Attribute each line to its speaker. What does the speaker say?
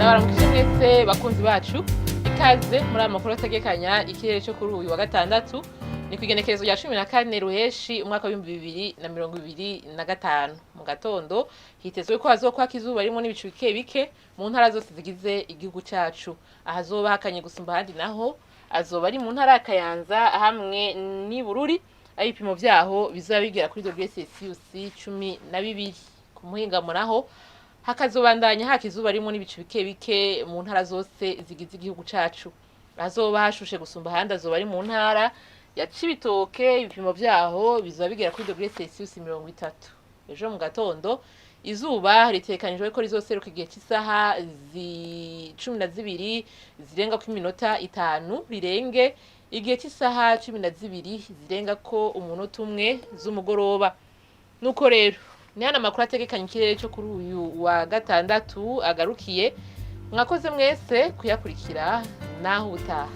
Speaker 1: Ndabaramukije mwese bakunzi bacu ikaze muri Amakuru Ategekanya ikirere cyo kuri uyu wa gatandatu ni ku Igenekerezo rya 14 Ruheshi umwaka wa 2025 mu gatondo hitezwe ko hazokwa Kizoba arimo n'ibicu bike bike mu ntara zose zigize igihugu cyacu ahazoba hakanye gusumba handi naho azoba ari mu ntara Kayanza hamwe ni Bururi ibipimo vyaho bizaba bigera kuri °C 12 ku muhingamo naho hakazobandanya hakizuba arimo n'ibicu bike bike mu ntara zose zigize igihugu cacu azoba hashushe gusumba handi azoba ari mu ntara ya Cibitoke ibipimo vyaho bizaba bigera kuri °C 30. Ejo mu gatondo izuba ritekanijwe ko rizoseruka igihe cy'isaha 12 zirenga ku minota 5 rirenge igihe cy'isaha 12 zirenga ko umunota umwe z'umugoroba. Nuko rero ni hano amakuru ategekanya ikirere cyo kuri uyu wa gatandatu agarukiye. Mwakoze mwese kuyakurikira naho utaha.